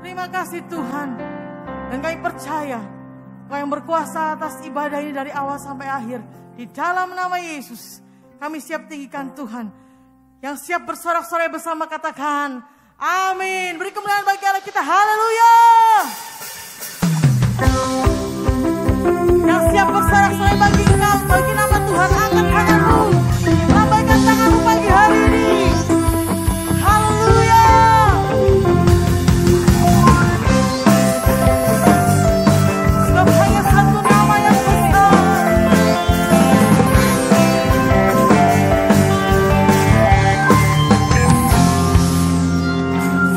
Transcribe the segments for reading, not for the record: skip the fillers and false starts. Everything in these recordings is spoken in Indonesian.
Terima kasih Tuhan. Dan kami percaya Kau yang berkuasa atas ibadah ini dari awal sampai akhir. Di dalam nama Yesus kami siap tinggikan Tuhan. Yang siap bersorak-sorai bersama katakan amin. Beri kemuliaan bagi Allah kita. Haleluya. Yang siap bersorak-sorai bagi engkau, bagi nama Tuhan, angkat tanganmu, lambaikan tanganmu pagi hari ini. Haleluya. Sebab hanya satu nama yang besar.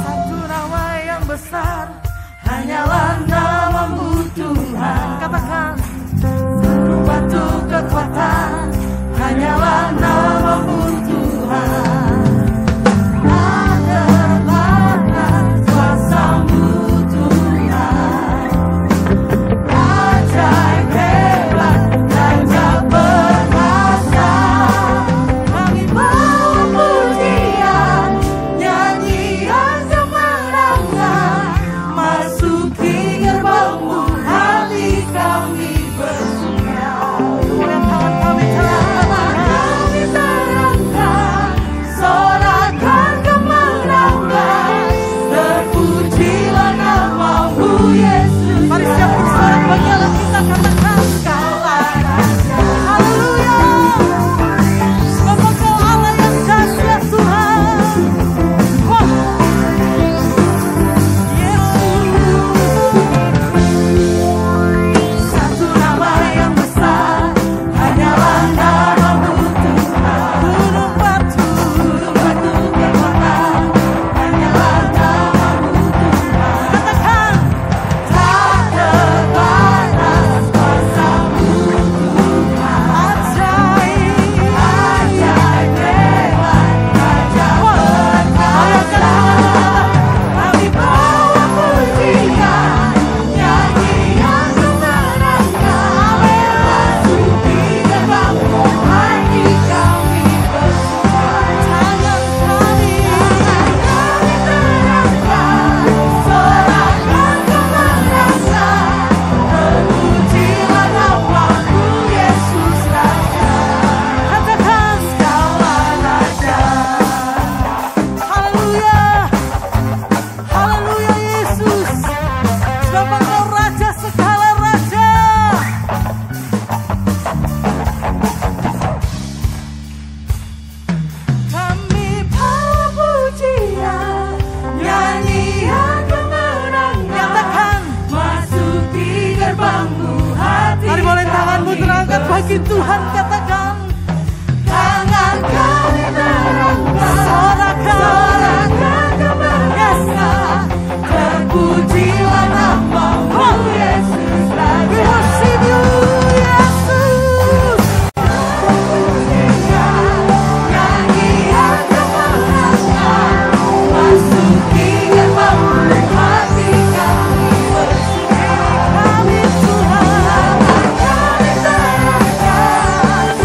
Satu nama yang besar, hanyalah namamu Tuhan. Katakan satu batu kekuatan, hanyalah namamu Tuhan. Ada banyak kuasamu Tuhan. Ajaib hebat, tajam perkasa. Kami bawa pujian, nyanyian kemenangan. Masuki gerbangmu, hati kami bersuara. Yang tangan kami terangkan, sorakan kemenangan. Terpujilah namamu Yesus. Mari siap bersorak bagi Allah kita katakan Kaulah Raja. Haleluya. Sebab Engkau Allah yang dahsyat Tuhan. Wah. Yesus. Satu nama yang besar, hanyalah namamu Tuhan. Gunung batu kekuatan, hanyalah namamu Tuhan. Katakan tak terbatas kuasamu Tuhan. Ajaib hebat, tajam perkasa. Kami bawa pujian, nyanyian kemenangan. Masuki gerbangmu, hati kami bersuara. Tangan kami terangkan, sorakan kemenangan. Terpujilah namamu Yesus Raja. Katakan Kaulah Raja. Haleluya. Haleluya Yesus. Sebab Engkau Raja segala raja. Kami bawa pujian, nyanyian kemenangan. Nyatakan masuki gerbangmu, hati. Mari boleh tanganmu terangkat bagi Tuhan. Katakan tangan kami terangkat, sorakan kemenangan. Terpujilah namamu Yesus Raja. We worship you Yesus. Nyanyian kemenangan, masuki gerbangmu, hati kami bersuara. Kami Tuhan, kami terangkan,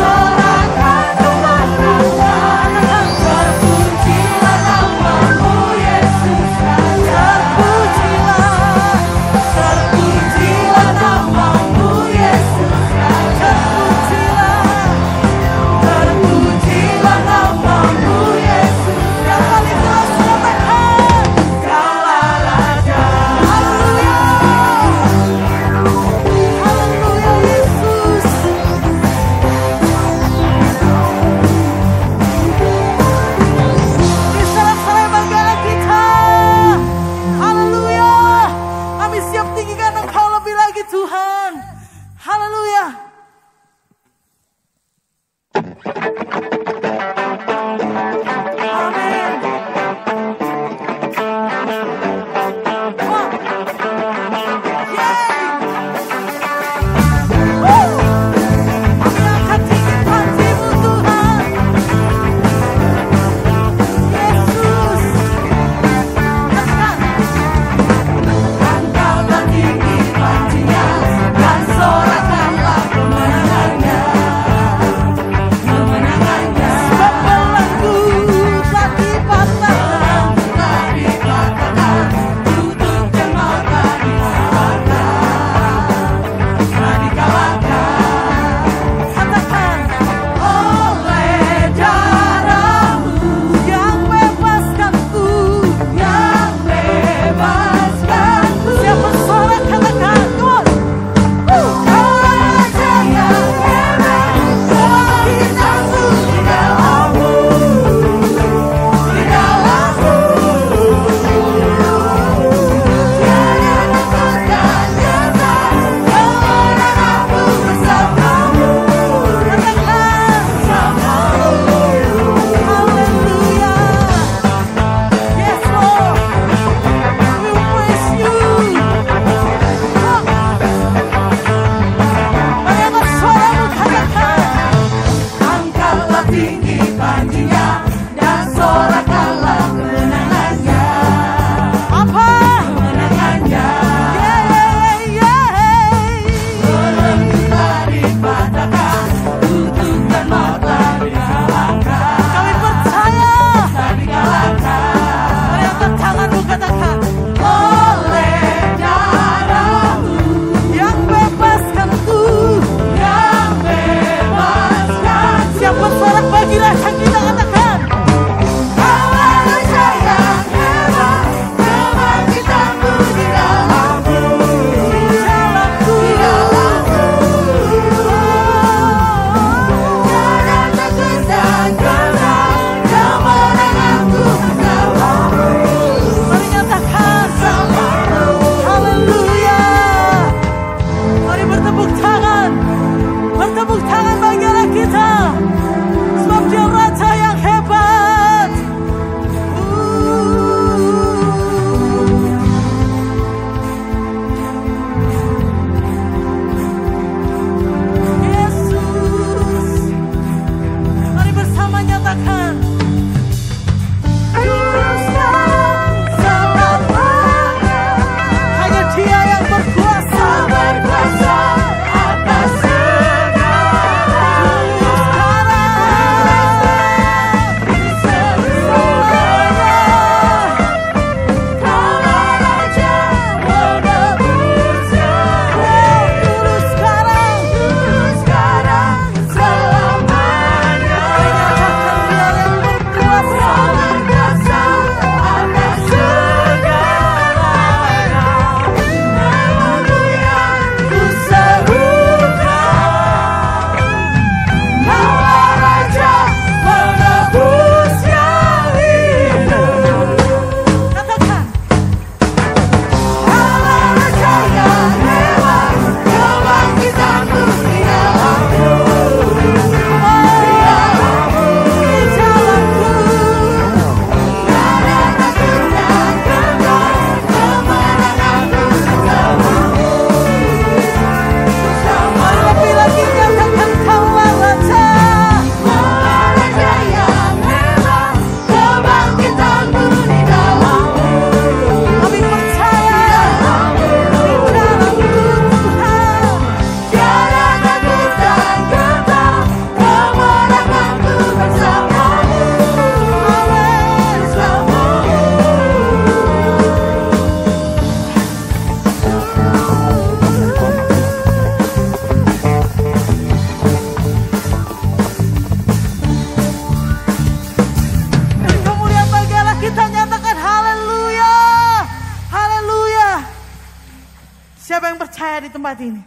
engkau yang percaya di tempat ini,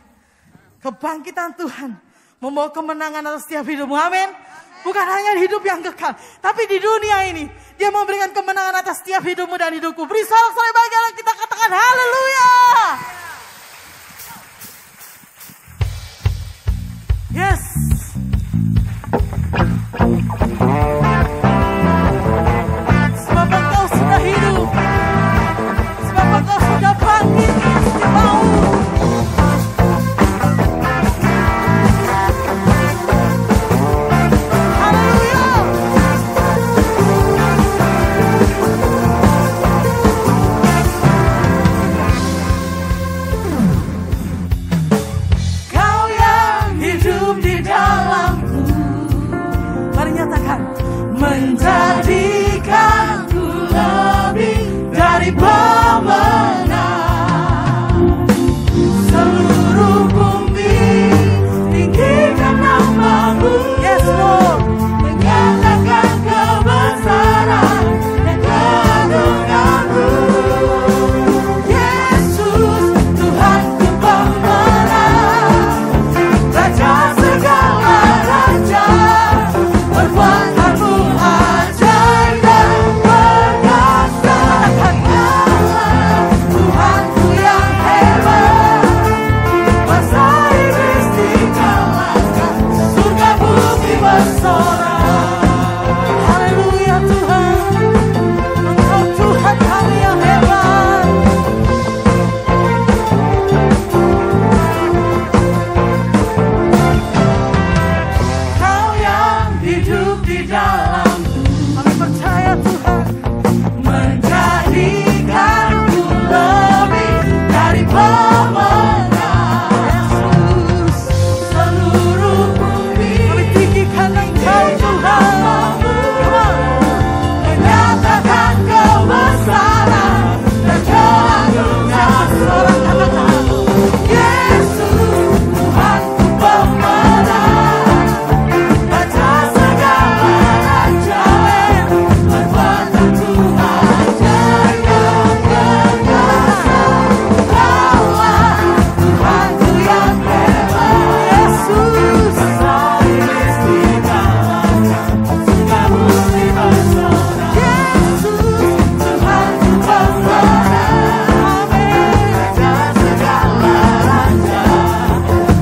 kebangkitan Tuhan membawa kemenangan atas setiap hidupmu. Amin. Bukan hanya hidup yang kekal, tapi di dunia ini Dia memberikan kemenangan atas setiap hidupmu dan hidupku. Beri sorak-sorai bagi Allah, kita katakan haleluya. Yes. Sebab engkau sudah hidup, sebab engkau sudah bangkit di maut. Menjadikanku lebih dari pemenang. Seluruh bumi tinggikan nama-Mu, yes Lord. Menyatakan kebesaran dan keagungan-Mu. Yesus Tuhanku pemenang, Raja segala raja. Perbuatanmu ajaib dan perkasa. Tuhanku yang hebat, masa iblis dikalahkan, surga bumi bersorak. Haleluya Tuhan, Engkau Tuhan kami yang hebat. Kau yang hidup di dalamku, kami percaya Tuhan, menjadikanku lebih dari pemenang. Yesus, seluruh bumi kami tinggikan Engkau Tuhan. Menyatakan kebesaran dan keagungan. Seorang katakan, Yesus Tuhanku pemenang, Raja segala raja. Perbuatanmu ajaib dan perkasa. Kaulah Tuhanku yang hebat. Yesus, masa iblis dikalahkan, surga bumi bersorak. Yesus Tuhanku pemenang, Raja segala raja.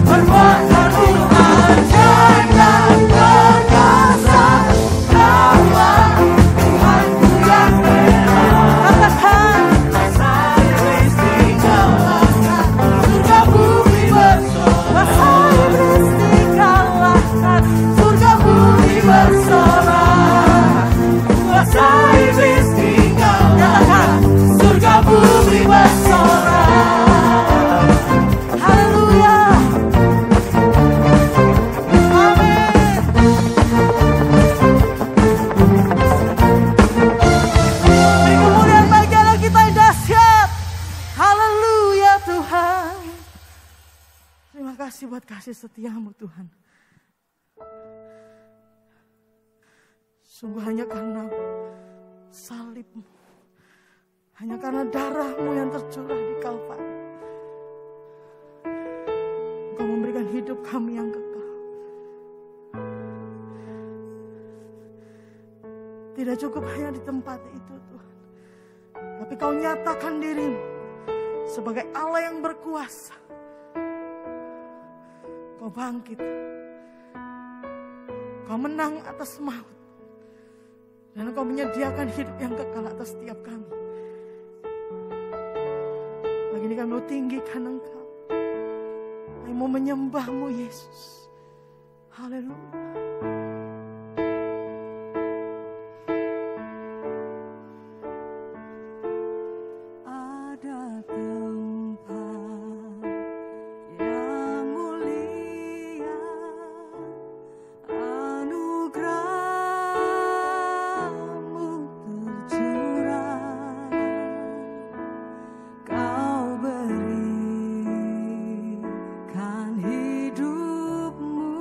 Perbuatanmu ajaib dan perkasa. Kaulah Tuhanku yang hebat. Katakan, masa iblis dikalahkan, surga bumi bersorak. Masa iblis dikalahkan, surga bumi bersorak. Masa iblis dikalahkan, surga bumi bersorak. Haleluya. Amin. Beri kemuliaan bagi Allah kita yang dahsyat. Haleluya Tuhan. Terima kasih buat kasih setiamu Tuhan. Sungguh hanya karena salibmu, hanya karena darahmu yang tercurah di Kalvari, Engkau memberikan hidup kami yang kekal. Tidak cukup hanya di tempat itu Tuhan, tapi Kau nyatakan dirimu sebagai Allah yang berkuasa. Kau bangkit, Kau menang atas maut, dan Engkau menyediakan hidup yang kekal atas setiap kami. Pagi ini kami mau tinggikan Engkau, kami mau menyembah-Mu Yesus. Haleluya. Ada tempat yang mulia, anugerah-Mu tercurah. Kau berikan hidup-Mu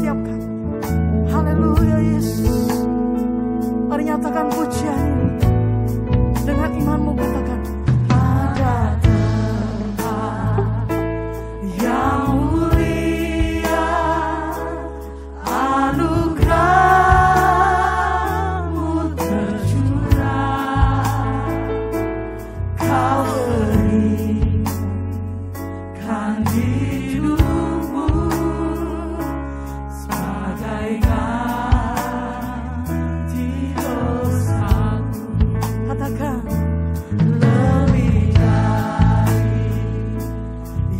setiap kami. Haleluya Yesus. Mari nyatakan pujian ini. Dengan imanmu katakan, ada tempat yang mulia, anugerah-Mu tercurah, Kau berikan hidupmu sebagai ganti dosaku. Katakan, lebih dari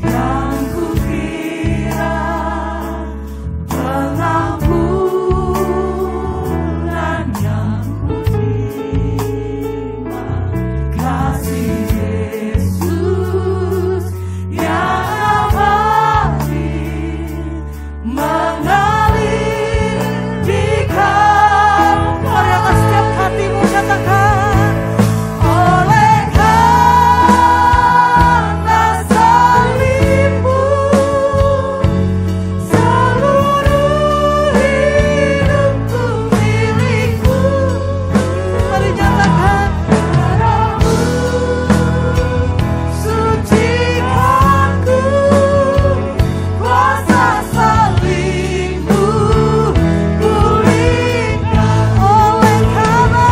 yang kukira, pengampunan yang kuterima, kasih Yesus yang abadi mengalir di Kalvari. Mari atas setiap hatimu katakan, oleh karena salibmu, seluruh hidupku milikmu. Mari nyatakan, darah-Mu sucikanku, kuasa salibmu pulihkan. Oleh karena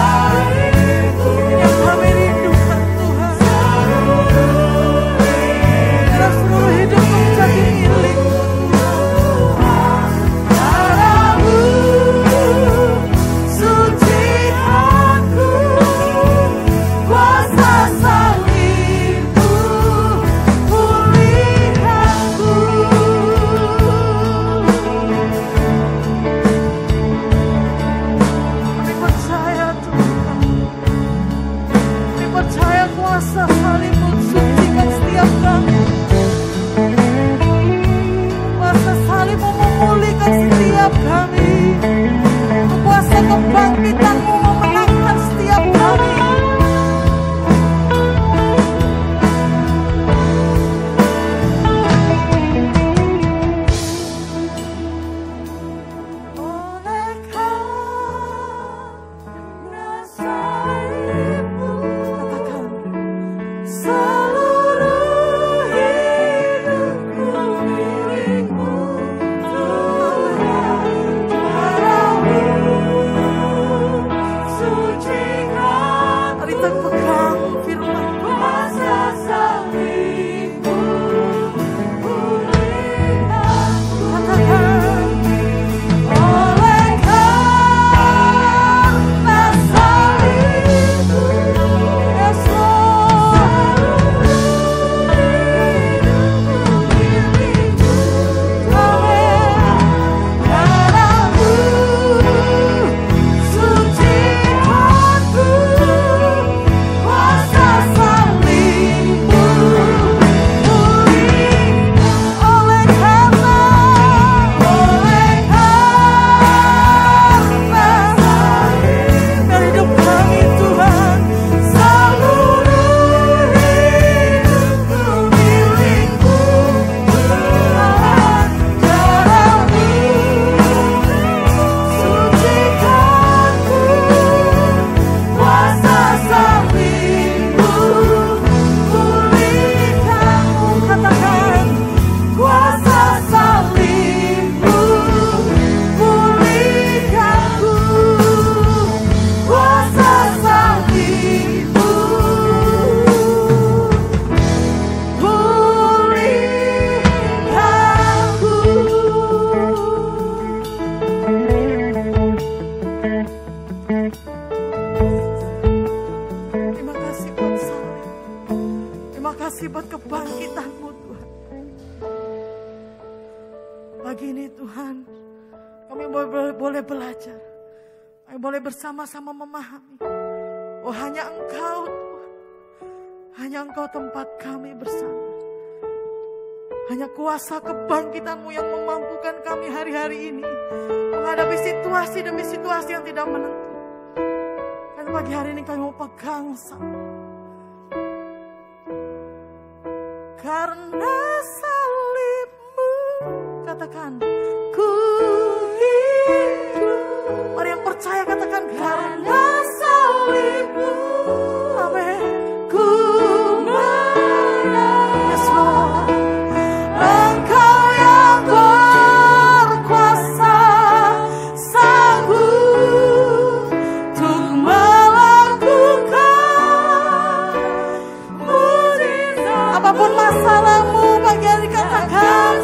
salibmu, yang kami rindukan Tuhan, biar seluruh hidupku menjadi milik-Mu. Darah-Mu sucikanku, kuasa salibmu pulihkanku. Kami percaya Tuhan, kami percaya kuasa salibmu sucikan setiap kami. Kuasa salibmu memulihkan setiap kami. Kuasa kebangkitan-Mu memenangkan setiap kami. Oleh karena salibmu, katakan, seluruh hidupku milik-Mu. Darah-Mu sucikan. Mari kita pegang firman kuasa salibmu pulihkan. Katakan, oleh karena salibmu, yes Lord, seluruh hidupku milik-Mu. Amin. Darah-Mu sucikanku, kuasa salibmu pulihkan. Oleh karena salibmu, hidup kami Tuhan, seluruh hidupku milik-Mu. Darah-Mu sucikanku, kuasa salibmu pulihkanku. Katakan, kuasa salibmu pulihkanku, kuasa salibmu pulihkanku. Terima kasih buat salib. Terima kasih buat kebangkitan-Mu Tuhan. Pagi ini Tuhan, kami boleh belajar. Kami boleh bersama-sama memahami. Oh, hanya Engkau Tuhan. Hanya Engkau tempat kami bersama. Hanya kuasa kebangkitan-Mu yang memampukan kami hari-hari ini menghadapi situasi demi situasi yang tidak menentu. Dan pagi hari ini kami mau pegang sama. Karena karena salibmu. Katakan, ku hidup. Orang yang percaya katakan, karena salibmu. Amin. Ku menang. Yes, Lord. Engkau yang berkuasa, sanggup untuk melakukan mujizat. Apapun masalahmu, pagi hari katakan,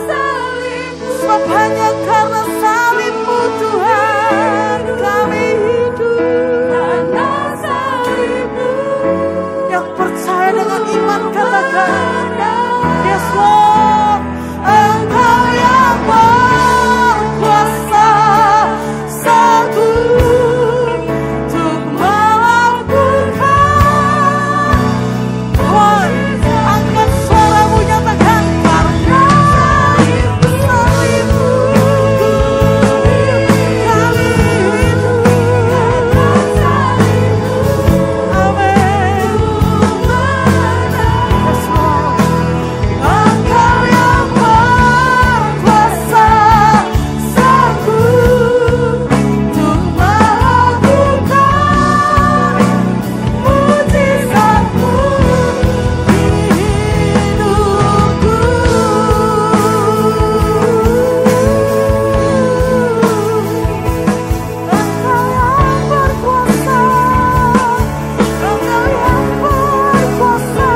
sebab hanya karena salibmu Tuhan kami hidup. Karena salibmu. Yang percaya dengan iman katakan, yes Lord. Engkau yang berkuasa, sanggup untuk melakukan. Tuhan, angkat suaramu, nyatakan, karena salibmu kami hidup. Amin. Yes Lord. Engkau yang berkuasa, sanggup untuk melakukan mujizat-Mu di hidupku. Engkau yang berkuasa, Engkau yang berkuasa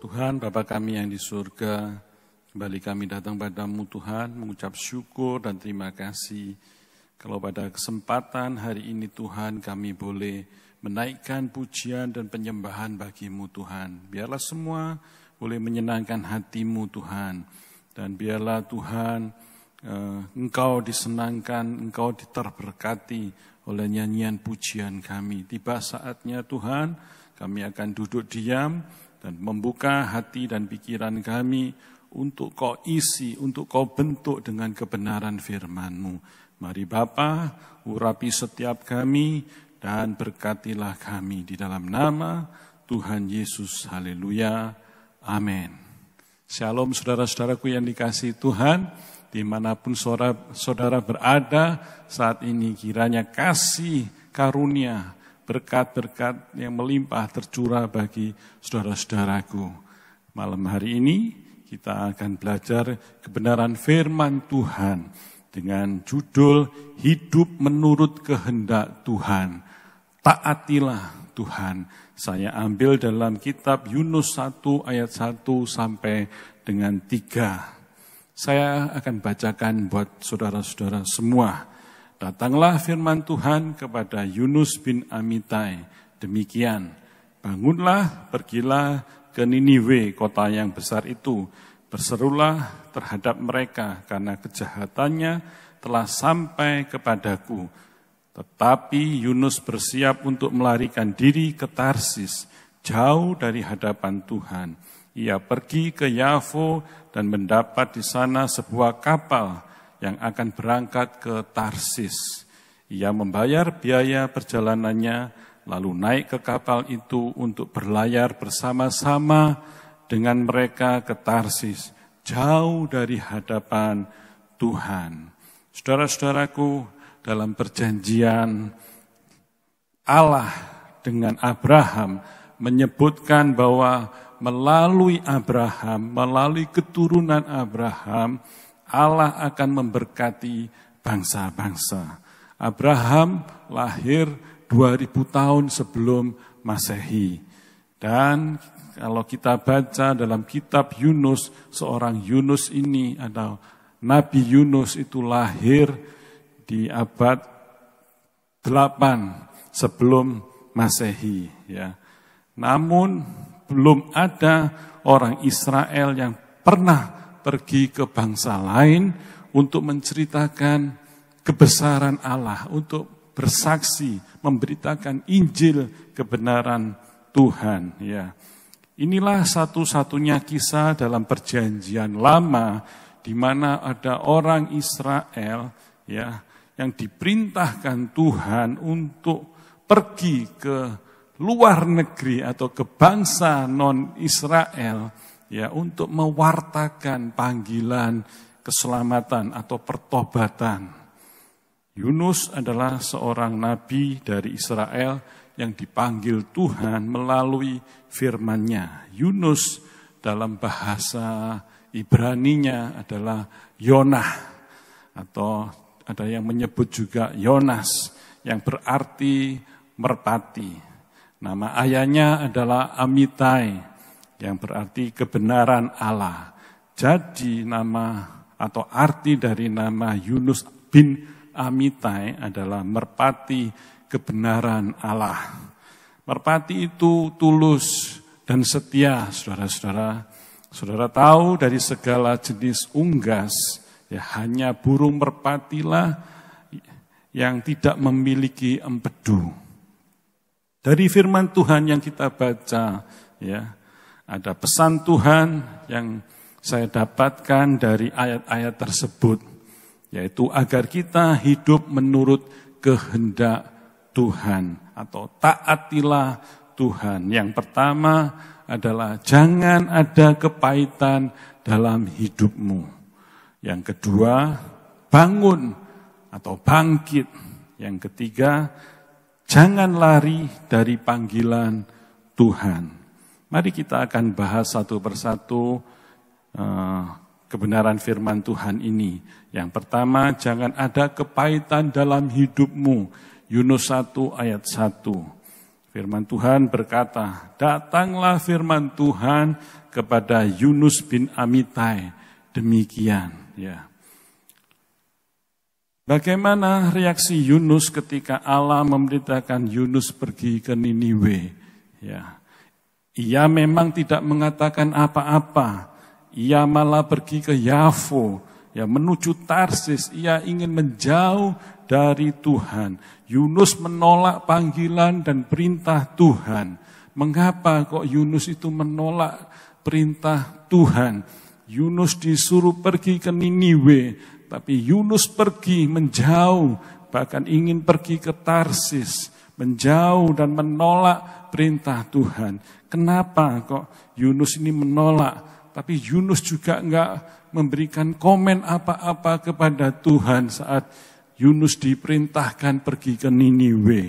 Tuhan, Bapa kami yang di surga, kembali kami datang padamu Tuhan, mengucap syukur dan terima kasih. Kalau pada kesempatan hari ini Tuhan, kami boleh menaikkan pujian dan penyembahan bagimu Tuhan. Biarlah semua boleh menyenangkan hatimu Tuhan. Dan biarlah Tuhan, Engkau disenangkan, Engkau terberkati oleh nyanyian pujian kami. Tiba saatnya Tuhan, kami akan duduk diam, dan membuka hati dan pikiran kami untuk Kau isi, untuk Kau bentuk dengan kebenaran firman-Mu. Mari Bapa, urapi setiap kami dan berkatilah kami di dalam nama Tuhan Yesus. Haleluya. Amin. Shalom saudara-saudaraku yang dikasihi Tuhan, dimanapun saudara berada saat ini, kiranya kasih karunia, berkat-berkat yang melimpah tercurah bagi saudara-saudaraku. Malam hari ini kita akan belajar kebenaran firman Tuhan. dengan judul Hidup Menurut Kehendak Tuhan. Taatilah Tuhan. Saya ambil dalam kitab Yunus 1 ayat 1 sampai dengan 3. Saya akan bacakan buat saudara-saudara semua. Datanglah firman Tuhan kepada Yunus bin Amitai. Demikian, bangunlah, pergilah ke Niniwe, kota yang besar itu. Berserulah terhadap mereka karena kejahatannya telah sampai kepadaku. Tetapi Yunus bersiap untuk melarikan diri ke Tarsis, jauh dari hadapan Tuhan. Ia pergi ke Yafo dan mendapat di sana sebuah kapal yang akan berangkat ke Tarsis. Ia membayar biaya perjalanannya, lalu naik ke kapal itu untuk berlayar bersama-sama dengan mereka ke Tarsis, jauh dari hadapan Tuhan. Saudara-saudaraku, dalam perjanjian Allah dengan Abraham menyebutkan bahwa melalui Abraham, melalui keturunan Abraham, Allah akan memberkati bangsa-bangsa. Abraham lahir 2000 tahun sebelum Masehi. Dan kalau kita baca dalam kitab Yunus, seorang Yunus ini atau Nabi Yunus itu lahir di abad 8 sebelum Masehi. Ya. Namun belum ada orang Israel yang pernah pergi ke bangsa lain untuk menceritakan kebesaran Allah, untuk bersaksi, memberitakan Injil kebenaran Tuhan. Ya. Inilah satu-satunya kisah dalam perjanjian lama di mana ada orang Israel ya yang diperintahkan Tuhan untuk pergi ke luar negeri atau ke bangsa non-Israel ya untuk mewartakan panggilan keselamatan atau pertobatan. Yunus adalah seorang nabi dari Israel yang dipanggil Tuhan melalui firman-Nya. Yunus dalam bahasa Ibraninya adalah Yonah, atau ada yang menyebut juga Yonas yang berarti merpati. Nama ayahnya adalah Amitai yang berarti kebenaran Allah. Jadi nama atau arti dari nama Yunus bin Amitai adalah merpati kebenaran Allah. Merpati itu tulus dan setia, saudara-saudara. Saudara tahu dari segala jenis unggas, ya hanya burung merpatilah yang tidak memiliki empedu. Dari firman Tuhan yang kita baca, ya ada pesan Tuhan yang saya dapatkan dari ayat-ayat tersebut, yaitu agar kita hidup menurut kehendak Tuhan atau taatilah Tuhan. Yang pertama adalah jangan ada kepahitan dalam hidupmu. Yang kedua, bangun atau bangkit. Yang ketiga, jangan lari dari panggilan Tuhan. Mari kita akan bahas satu persatu kebenaran firman Tuhan ini. Yang pertama, jangan ada kepahitan dalam hidupmu. Yunus 1 ayat 1. Firman Tuhan berkata, datanglah firman Tuhan kepada Yunus bin Amitai. Demikian. Ya. Bagaimana reaksi Yunus ketika Allah memberitakan Yunus pergi ke Niniwe? Ya. Ia memang tidak mengatakan apa-apa. Ia malah pergi ke Yafo, ya menuju Tarsis. Ia ingin menjauh dari Tuhan. Yunus menolak panggilan dan perintah Tuhan. Mengapa kok Yunus itu menolak perintah Tuhan? Yunus disuruh pergi ke Niniwe, tapi Yunus pergi menjauh, bahkan ingin pergi ke Tarsis, menjauh dan menolak perintah Tuhan. Kenapa kok Yunus ini menolak? Tapi Yunus juga enggak memberikan komen apa-apa kepada Tuhan saat Yunus diperintahkan pergi ke Niniwe.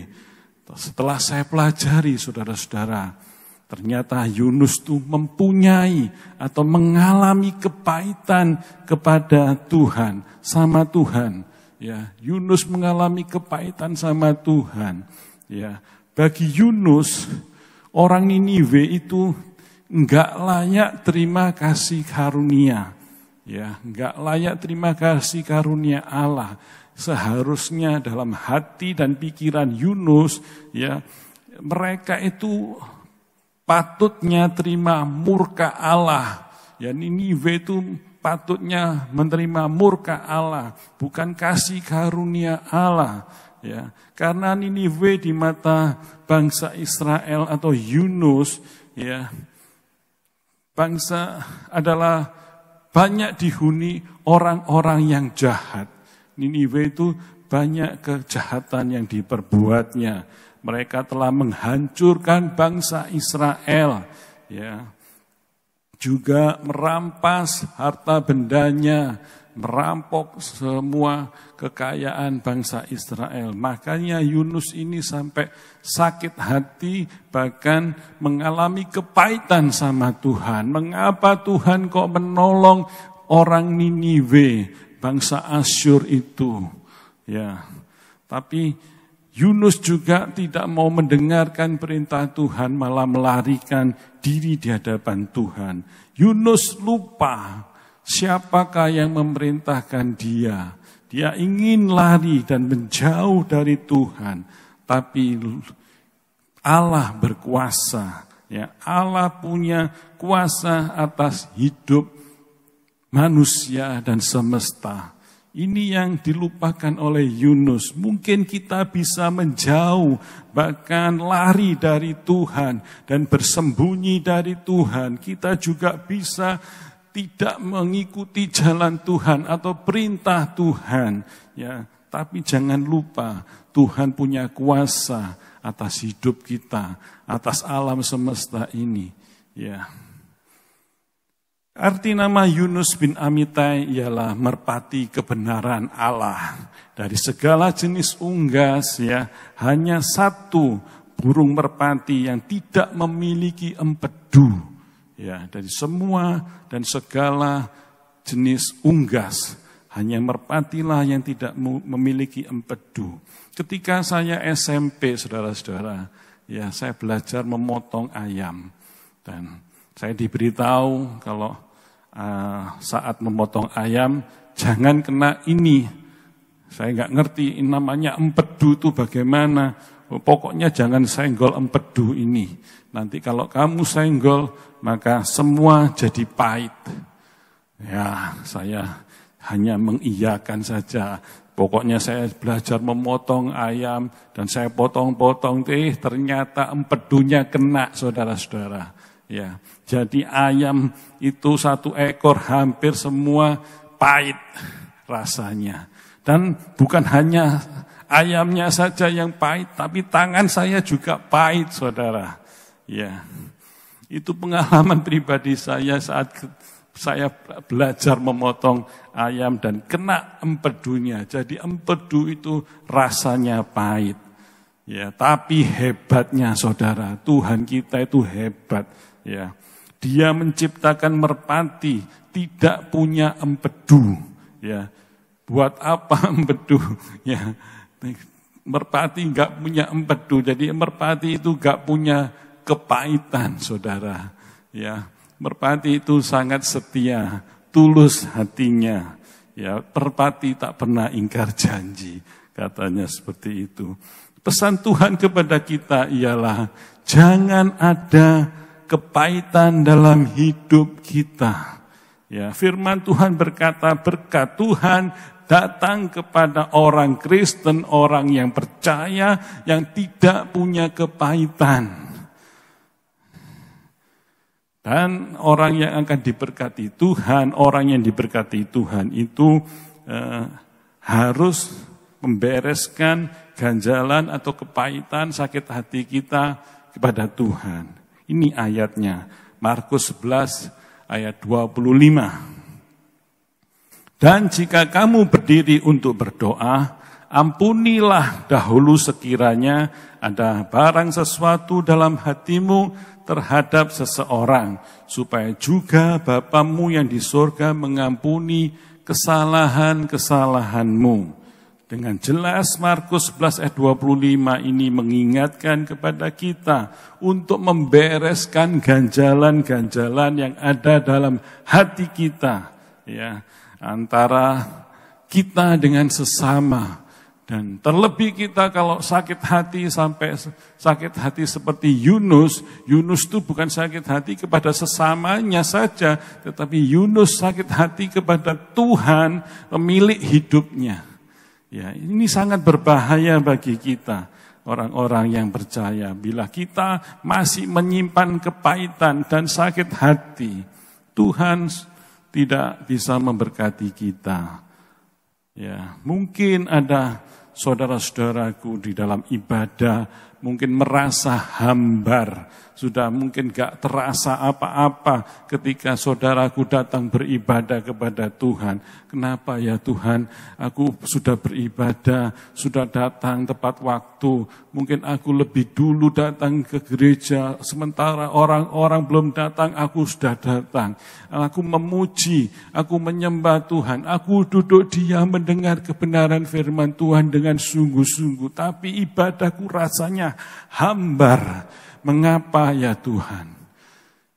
Setelah saya pelajari, saudara-saudara, Ternyata Yunus tuh mempunyai atau mengalami kepahitan kepada Tuhan, sama Tuhan. Ya, Yunus mengalami kepahitan sama Tuhan. Ya, bagi Yunus, orang Niniwe itu enggak layak terima kasih karunia. Ya, enggak layak terima kasih karunia Allah. Seharusnya dalam hati dan pikiran Yunus, ya, mereka itu patutnya terima murka Allah. Ya, Niniwe itu patutnya menerima murka Allah, bukan kasih karunia Allah. Ya, karena Niniwe di mata bangsa Israel atau Yunus, ya, bangsa adalah banyak dihuni orang-orang yang jahat. Niniwe itu banyak kejahatan yang diperbuatnya. Mereka telah menghancurkan bangsa Israel, ya. Juga merampas harta bendanya, merampok semua kekayaan bangsa Israel. Makanya Yunus ini sampai sakit hati, bahkan mengalami kepahitan sama Tuhan. Mengapa Tuhan kok menolong orang Niniwe, bangsa Asyur itu? Ya, tapi Yunus juga tidak mau mendengarkan perintah Tuhan, malah melarikan diri di hadapan Tuhan. Yunus lupa siapakah yang memerintahkan dia. Dia ingin lari dan menjauh dari Tuhan. Tapi Allah berkuasa. Ya, Allah punya kuasa atas hidup manusia dan semesta. Ini yang dilupakan oleh Yunus. Mungkin kita bisa menjauh, bahkan lari dari Tuhan dan bersembunyi dari Tuhan. Kita juga bisa tidak mengikuti jalan Tuhan atau perintah Tuhan. Ya, tapi jangan lupa Tuhan punya kuasa atas hidup kita, atas alam semesta ini. Ya. Arti nama Yunus bin Amittai ialah merpati kebenaran Allah. Dari segala jenis unggas, ya, hanya satu burung merpati yang tidak memiliki empedu. Ya, dari semua dan segala jenis unggas, hanya merpatilah yang tidak memiliki empedu. Ketika saya SMP, saudara-saudara, ya, saya belajar memotong ayam. Dan saya diberitahu kalau saat memotong ayam, jangan kena ini. Saya nggak ngerti ini namanya empedu itu bagaimana. Pokoknya jangan senggol empedu ini. Nanti kalau kamu senggol, maka semua jadi pahit. Ya, saya hanya mengiyakan saja. Pokoknya saya belajar memotong ayam dan saya potong-potong, ternyata empedunya kena, saudara-saudara. Ya, jadi ayam itu satu ekor hampir semua pahit rasanya. Dan bukan hanya ayamnya saja yang pahit, tapi tangan saya juga pahit, saudara. Ya, itu pengalaman pribadi saya saat saya belajar memotong ayam dan kena empedunya. Jadi empedu itu rasanya pahit. Ya, tapi hebatnya, saudara, Tuhan kita itu hebat. Ya, Dia menciptakan merpati tidak punya empedu. Ya, buat apa empedu? Ya, merpati enggak punya empedu. Jadi merpati itu enggak punya kepahitan, saudara. Ya, merpati itu sangat setia, tulus hatinya. Ya, merpati tak pernah ingkar janji, katanya seperti itu. Pesan Tuhan kepada kita ialah jangan ada kepahitan dalam hidup kita. Ya, firman Tuhan berkata berkat Tuhan datang kepada orang Kristen, orang yang percaya, yang tidak punya kepahitan. Dan orang yang akan diberkati Tuhan, orang yang diberkati Tuhan itu harus membereskan ganjalan atau kepahitan sakit hati kita kepada Tuhan. Ini ayatnya, Markus 11 ayat 25. Dan jika kamu berdiri untuk berdoa, Ampunilah dahulu sekiranya ada barang sesuatu dalam hatimu terhadap seseorang, supaya juga Bapamu yang di surga mengampuni kesalahan-kesalahanmu. Dengan jelas Markus 11 ayat 25 ini mengingatkan kepada kita untuk membereskan ganjalan-ganjalan yang ada dalam hati kita, ya, antara kita dengan sesama. Dan terlebih kita kalau sakit hati sampai sakit hati seperti Yunus itu bukan sakit hati kepada sesamanya saja, tetapi Yunus sakit hati kepada Tuhan, pemilik hidupnya. Ya, ini sangat berbahaya bagi kita, orang-orang yang percaya. Bila kita masih menyimpan kepahitan dan sakit hati, Tuhan tidak bisa memberkati kita. Ya, mungkin ada saudara-saudaraku di dalam ibadah mungkin merasa hambar, sudah mungkin gak terasa apa-apa ketika saudaraku datang beribadah kepada Tuhan. Kenapa ya Tuhan, aku sudah beribadah, sudah datang tepat waktu, mungkin aku lebih dulu datang ke gereja, sementara orang-orang belum datang, aku sudah datang. Aku memuji, aku menyembah Tuhan, aku duduk diam mendengar kebenaran firman Tuhan dengan sungguh-sungguh, tapi ibadahku rasanya hambar. Mengapa ya Tuhan?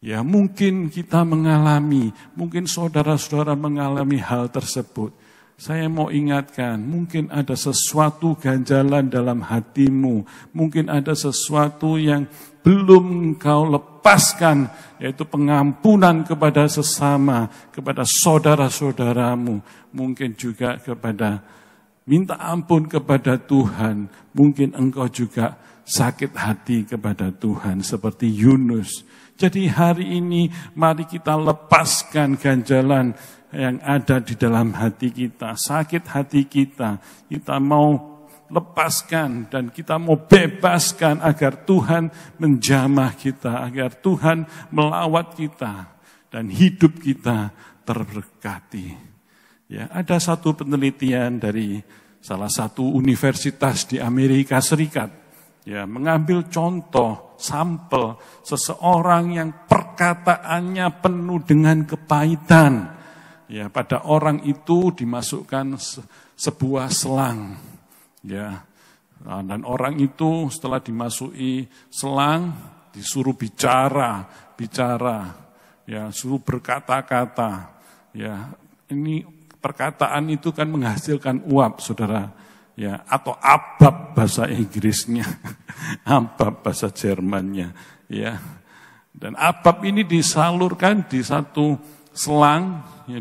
Ya mungkin kita mengalami, mungkin saudara-saudara mengalami hal tersebut. Saya mau ingatkan, mungkin ada sesuatu ganjalan dalam hatimu, mungkin ada sesuatu yang belum kau lepaskan, yaitu pengampunan kepada sesama, kepada saudara-saudaramu, mungkin juga kepada minta ampun kepada Tuhan, mungkin engkau juga sakit hati kepada Tuhan seperti Yunus. Jadi hari ini mari kita lepaskan ganjalan yang ada di dalam hati kita, sakit hati kita. Kita mau lepaskan dan kita mau bebaskan agar Tuhan menjamah kita, agar Tuhan melawat kita dan hidup kita terberkati. Ya, ada satu penelitian dari salah satu universitas di Amerika Serikat. Ya, mengambil contoh, sampel seseorang yang perkataannya penuh dengan kepahitan. Ya, pada orang itu dimasukkan sebuah selang. Ya, dan orang itu setelah dimasuki selang disuruh bicara, ya, suruh berkata-kata. Ya, ini perkataan itu kan menghasilkan uap, saudara. Ya, atau abab bahasa Inggrisnya, abab bahasa Jermannya, ya. Dan abab ini disalurkan di satu selang, ya,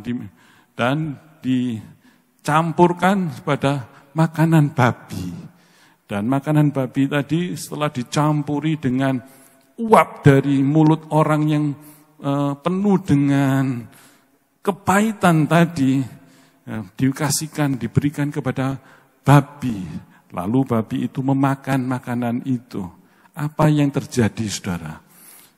dan dicampurkan pada makanan babi. Dan makanan babi tadi setelah dicampuri dengan uap dari mulut orang yang penuh dengan kepahitan tadi, ya, diberikan kepada babi, lalu babi itu memakan makanan itu. Apa yang terjadi, saudara?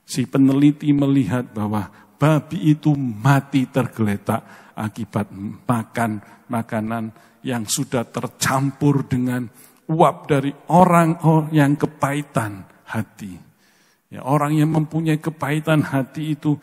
Si peneliti melihat bahwa babi itu mati tergeletak akibat makan makanan yang sudah tercampur dengan uap dari orang yang kepahitan hati. Ya, orang yang mempunyai kepahitan hati itu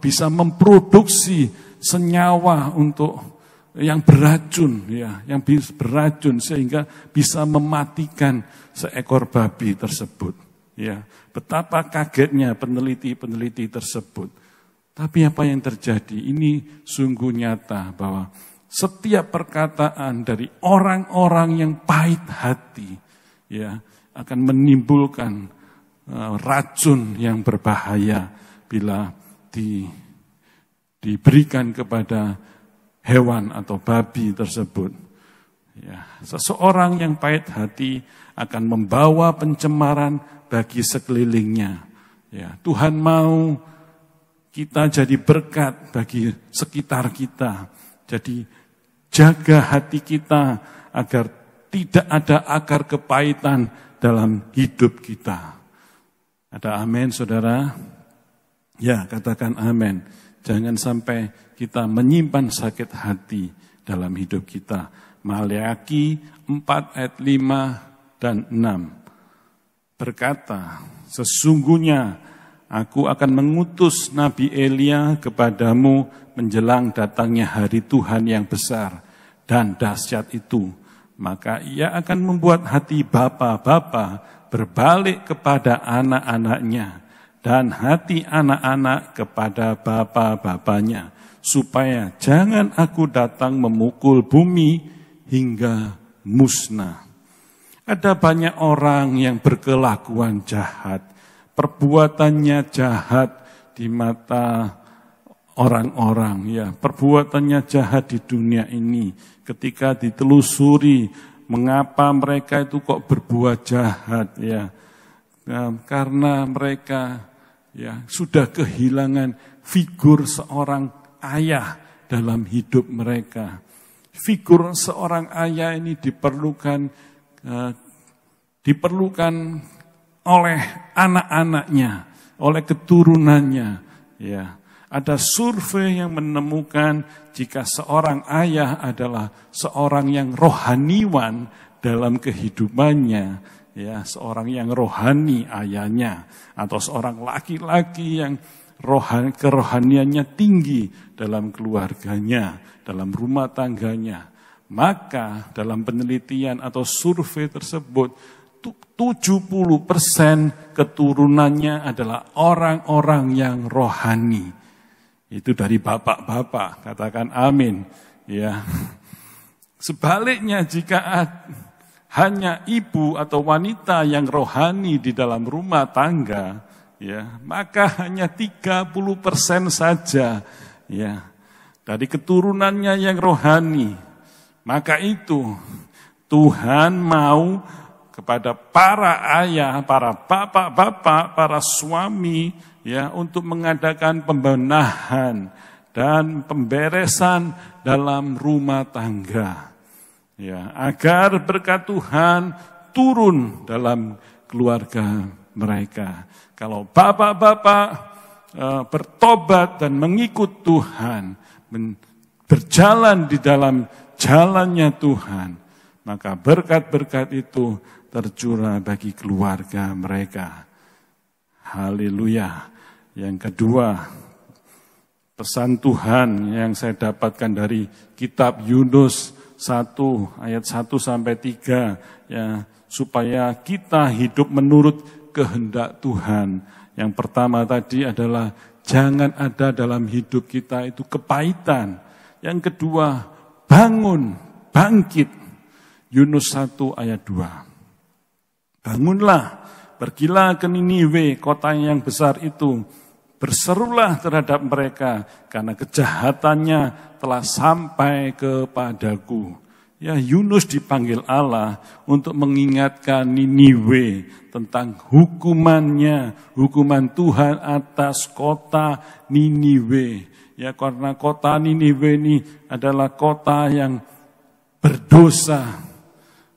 bisa memproduksi senyawa untuk yang beracun, ya, yang beracun sehingga bisa mematikan seekor babi tersebut. Ya, betapa kagetnya peneliti tersebut. Tapi apa yang terjadi? Ini sungguh nyata bahwa setiap perkataan dari orang-orang yang pahit hati, ya, akan menimbulkan racun yang berbahaya bila diberikan kepada hewan atau babi tersebut. Ya, seseorang yang pahit hati akan membawa pencemaran bagi sekelilingnya. Ya, Tuhan mau kita jadi berkat bagi sekitar kita. Jadi jaga hati kita agar tidak ada akar kepahitan dalam hidup kita. Ada amin, saudara? Ya, katakan amin. Jangan sampai kita menyimpan sakit hati dalam hidup kita. Maleaki 4 ayat 5 dan 6 berkata, sesungguhnya aku akan mengutus Nabi Elia kepadamu menjelang datangnya hari Tuhan yang besar dan dahsyat itu. Maka ia akan membuat hati bapa-bapa berbalik kepada anak-anaknya dan hati anak-anak kepada bapa-bapanya, supaya jangan aku datang memukul bumi hingga musnah. Ada banyak orang yang berkelakuan jahat, perbuatannya jahat di mata orang-orang, ya, perbuatannya jahat di dunia ini. Ketika ditelusuri mengapa mereka itu kok berbuat jahat, ya, karena mereka ya sudah kehilangan figur seorang ayah dalam hidup mereka. Figur seorang ayah ini diperlukan oleh anak-anaknya, oleh keturunannya, ya. Ada survei yang menemukan jika seorang ayah adalah seorang yang rohaniwan dalam kehidupannya, ya, seorang yang rohani ayahnya, atau seorang laki-laki yang kerohaniannya tinggi dalam keluarganya, dalam rumah tangganya, maka dalam penelitian atau survei tersebut 70% keturunannya adalah orang-orang yang rohani. Itu dari bapak-bapak, katakan amin. Ya. Sebaliknya jika hanya ibu atau wanita yang rohani di dalam rumah tangga, ya, maka hanya 30% saja, ya, dari keturunannya yang rohani. Maka itu Tuhan mau kepada para ayah, para bapak-bapak, para suami, ya, untuk mengadakan pembenahan dan pemberesan dalam rumah tangga, ya, agar berkat Tuhan turun dalam keluarga mereka. Kalau bapak-bapak bertobat dan mengikut Tuhan, berjalan di dalam jalannya Tuhan, maka berkat-berkat itu tercurah bagi keluarga mereka. Haleluya. Yang kedua, pesan Tuhan yang saya dapatkan dari kitab Yunus 1 ayat 1 sampai 3, ya, supaya kita hidup menurut kehendak Tuhan. Yang pertama tadi adalah jangan ada dalam hidup kita itu kepahitan. Yang kedua, bangun, bangkit. Yunus 1 ayat 2. Bangunlah, pergilah ke Niniwe, kota yang besar itu. Berserulah terhadap mereka, karena kejahatannya telah sampai kepadaku. Ya, Yunus dipanggil Allah untuk mengingatkan Niniwe tentang hukumannya, hukuman Tuhan atas kota Niniwe. Ya, karena kota Niniwe ini adalah kota yang berdosa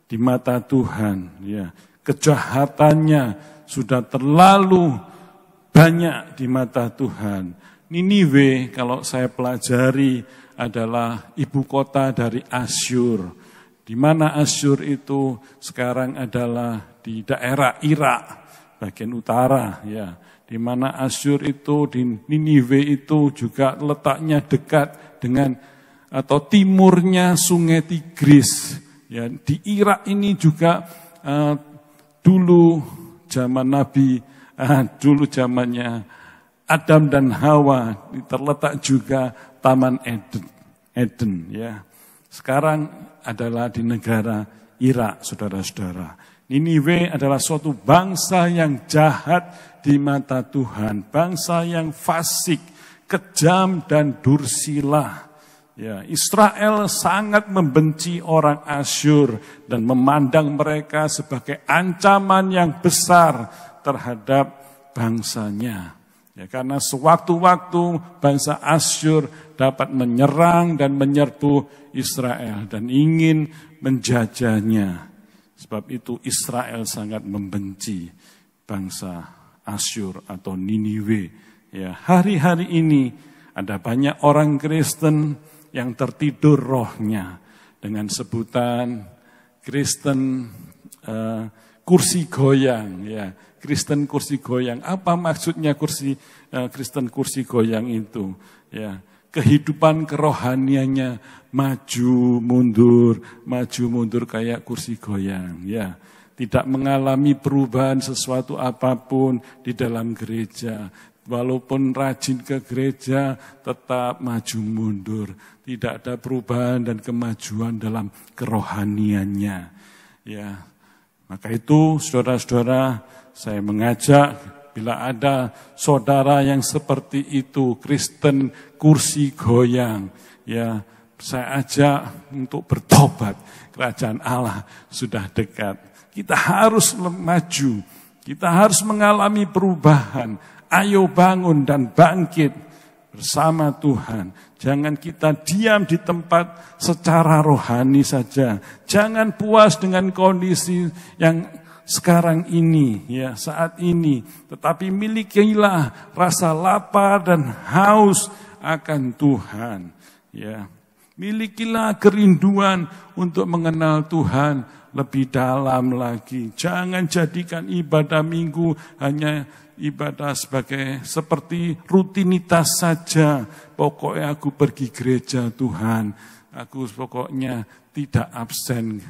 di mata Tuhan. Ya, kejahatannya sudah terlalu banyak di mata Tuhan. Niniwe kalau saya pelajari adalah ibu kota dari Asyur. Di mana Asyur itu sekarang adalah di daerah Irak, bagian utara, ya. Di mana Asyur itu di Niniwe itu juga letaknya dekat dengan atau timurnya Sungai Tigris. Ya, di Irak ini juga dulu zaman Nabi, dulu zamannya Adam dan Hawa, terletak juga Taman Eden, ya. Sekarang adalah di negara Irak, saudara-saudara. Niniwe adalah suatu bangsa yang jahat di mata Tuhan, bangsa yang fasik, kejam dan dursila. Ya, Israel sangat membenci orang Asyur dan memandang mereka sebagai ancaman yang besar terhadap bangsanya. Ya, karena sewaktu-waktu bangsa Asyur dapat menyerang dan menyerbu Israel dan ingin menjajahnya. Sebab itu Israel sangat membenci bangsa Asyur atau Niniwe. Ya, hari-hari ini ada banyak orang Kristen yang tertidur rohnya dengan sebutan Kristen kursi goyang, ya. Kristen kursi goyang. Apa maksudnya Kristen kursi goyang itu? Ya, kehidupan kerohaniannya maju mundur kayak kursi goyang, ya. Tidak mengalami perubahan sesuatu apapun di dalam gereja. Walaupun rajin ke gereja, tetap maju mundur. Tidak ada perubahan dan kemajuan dalam kerohaniannya. Ya, maka itu saudara-saudara, saya mengajak bila ada saudara yang seperti itu, Kristen kursi goyang, ya, saya ajak untuk bertobat. Kerajaan Allah sudah dekat. Kita harus maju, kita harus mengalami perubahan. Ayo bangun dan bangkit bersama Tuhan. Jangan kita diam di tempat secara rohani saja. Jangan puas dengan kondisi yang sekarang ini, ya, saat ini. Tetapi milikilah rasa lapar dan haus akan Tuhan. Ya, milikilah kerinduan untuk mengenal Tuhan lebih dalam lagi. Jangan jadikan ibadah minggu hanya ibadah seperti rutinitas saja. Pokoknya aku pergi gereja Tuhan. Aku pokoknya tidak absen.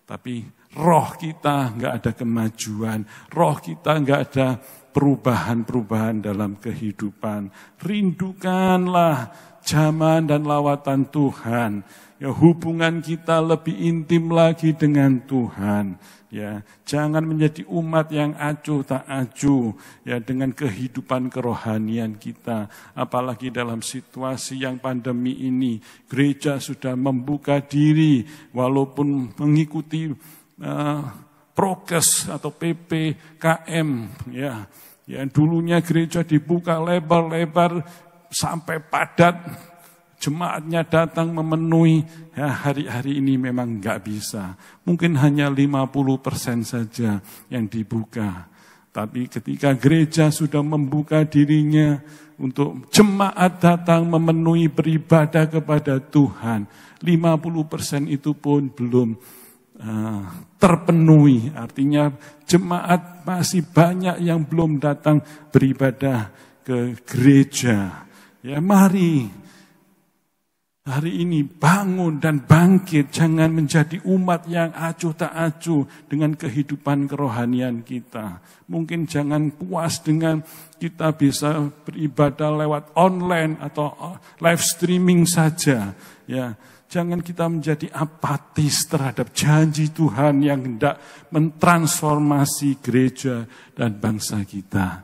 Tapi roh kita enggak ada kemajuan. Roh kita enggak ada perubahan-perubahan dalam kehidupan. Rindukanlah zaman dan lawatan Tuhan. Ya, hubungan kita lebih intim lagi dengan Tuhan. Ya, jangan menjadi umat yang acuh tak acuh, ya, dengan kehidupan kerohanian kita. Apalagi dalam situasi yang pandemi ini, gereja sudah membuka diri walaupun mengikuti prokes atau PPKM. Ya, dulunya gereja dibuka lebar-lebar sampai padat. Jemaatnya datang memenuhi, ya, hari-hari ini memang enggak bisa. Mungkin hanya 50% saja yang dibuka. Tapi ketika gereja sudah membuka dirinya untuk jemaat datang memenuhi beribadah kepada Tuhan, 50% itu pun belum terpenuhi. Artinya jemaat masih banyak yang belum datang beribadah ke gereja. Ya, mari hari ini bangun dan bangkit, jangan menjadi umat yang acuh tak acuh dengan kehidupan kerohanian kita. Mungkin jangan puas dengan kita bisa beribadah lewat online atau live streaming saja. Ya, jangan kita menjadi apatis terhadap janji Tuhan yang hendak mentransformasi gereja dan bangsa kita.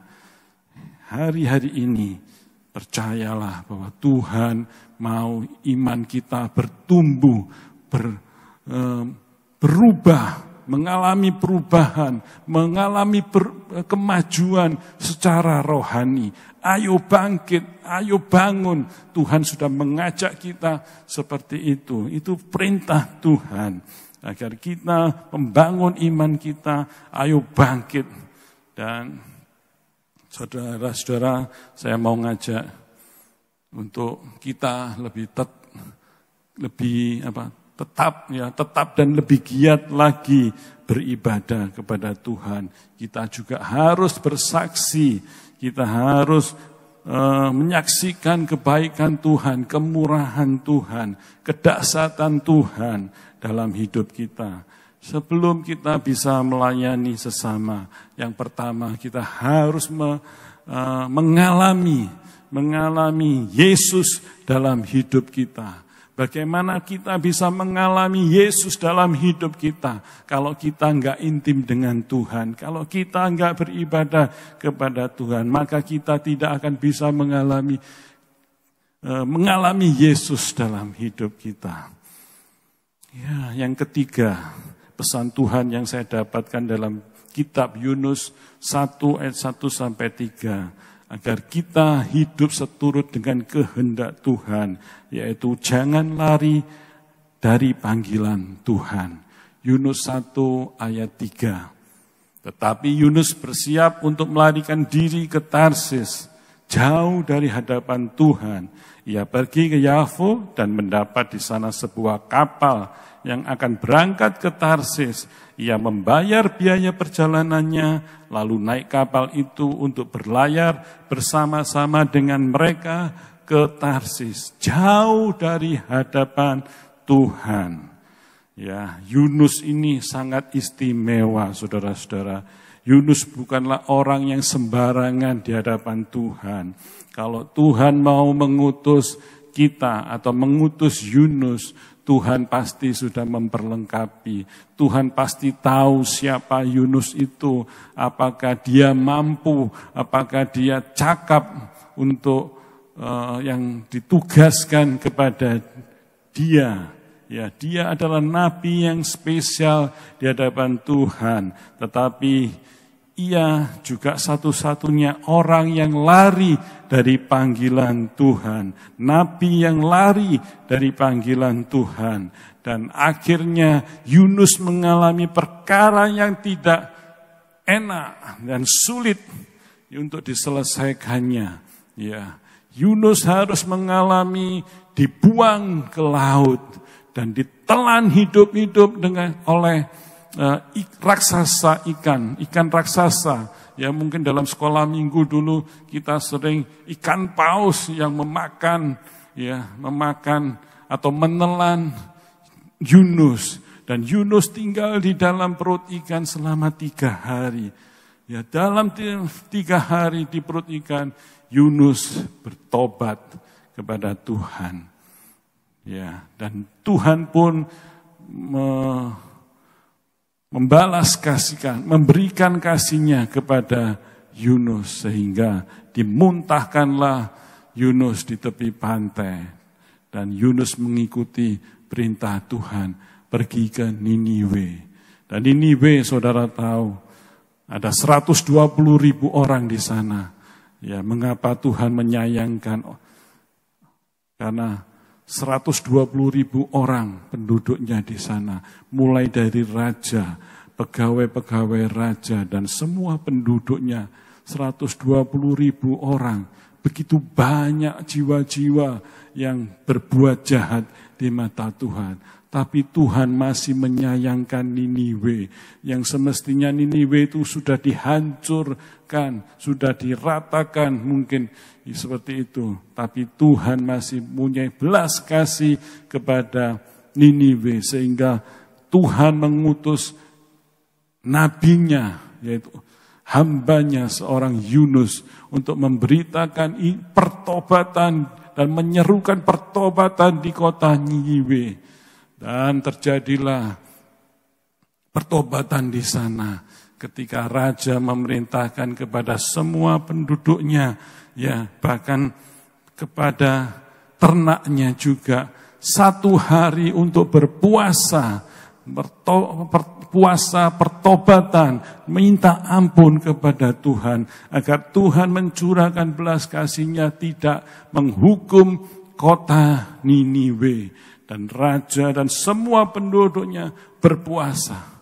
Hari-hari ini percayalah bahwa Tuhan mau iman kita bertumbuh, berubah, mengalami perubahan, mengalami kemajuan secara rohani. Ayo bangkit, ayo bangun. Tuhan sudah mengajak kita seperti itu. Itu perintah Tuhan. Agar kita membangun iman kita, ayo bangkit. Dan saudara-saudara, saya mau ngajak untuk kita tetap dan lebih giat lagi beribadah kepada Tuhan. Kita juga harus bersaksi, kita harus menyaksikan kebaikan Tuhan, kemurahan Tuhan, kedahsyatan Tuhan dalam hidup kita. Sebelum kita bisa melayani sesama, yang pertama kita harus mengalami Yesus dalam hidup kita. Bagaimana kita bisa mengalami Yesus dalam hidup kita kalau kita enggak intim dengan Tuhan, kalau kita enggak beribadah kepada Tuhan, maka kita tidak akan bisa mengalami Yesus dalam hidup kita. Ya, yang ketiga, pesan Tuhan yang saya dapatkan dalam kitab Yunus 1 ayat 1-3. Agar kita hidup seturut dengan kehendak Tuhan, yaitu jangan lari dari panggilan Tuhan. Yunus 1 ayat 3. Tetapi Yunus bersiap untuk melarikan diri ke Tarsis. jauh dari hadapan Tuhan. Ia pergi ke Yafo dan mendapat di sana sebuah kapal yang akan berangkat ke Tarsis. Ia membayar biaya perjalanannya, lalu naik kapal itu untuk berlayar bersama-sama dengan mereka ke Tarsis, jauh dari hadapan Tuhan. Ya, Yunus ini sangat istimewa, saudara-saudara. Yunus bukanlah orang yang sembarangan di hadapan Tuhan. Kalau Tuhan mau mengutus kita atau mengutus Yunus, Tuhan pasti sudah memperlengkapi. Tuhan pasti tahu siapa Yunus itu, apakah dia mampu, apakah dia cakap untuk yang ditugaskan kepada dia. Ya, dia adalah nabi yang spesial di hadapan Tuhan, tetapi ia juga satu-satunya orang yang lari dari panggilan Tuhan, nabi yang lari dari panggilan Tuhan. Dan akhirnya Yunus mengalami perkara yang tidak enak dan sulit untuk diselesaikannya. Ya, Yunus harus mengalami dibuang ke laut dan ditelan hidup-hidup oleh raksasa ikan raksasa. Ya, mungkin dalam sekolah minggu dulu kita sering ikan paus yang memakan atau menelan Yunus, dan Yunus tinggal di dalam perut ikan selama 3 hari. Ya, dalam 3 hari di perut ikan, Yunus bertobat kepada Tuhan. Ya, dan Tuhan pun membalas memberikan kasihnya kepada Yunus, sehingga dimuntahkanlah Yunus di tepi pantai. Dan Yunus mengikuti perintah Tuhan, pergi ke Niniwe. Dan Niniwe, saudara tahu, ada 120.000 orang di sana. Ya, mengapa Tuhan menyayangkan? Karena 120.000 orang penduduknya di sana, mulai dari raja, pegawai-pegawai raja, dan semua penduduknya, 120.000 orang. Begitu banyak jiwa-jiwa yang berbuat jahat di mata Tuhan. Tapi Tuhan masih menyayangkan Niniwe, yang semestinya Niniwe itu sudah dihancurkan, sudah diratakan, mungkin seperti itu. Tapi Tuhan masih punya belas kasih kepada Niniwe, sehingga Tuhan mengutus nabinya, yaitu hambanya seorang Yunus, untuk memberitakan pertobatan dan menyerukan pertobatan di kota Niniwe. Dan terjadilah pertobatan di sana ketika raja memerintahkan kepada semua penduduknya, ya bahkan kepada ternaknya juga, 1 hari untuk berpuasa, pertobatan, minta ampun kepada Tuhan, agar Tuhan mencurahkan belas kasih-Nya, tidak menghukum kota Niniwe. Dan raja dan semua penduduknya berpuasa.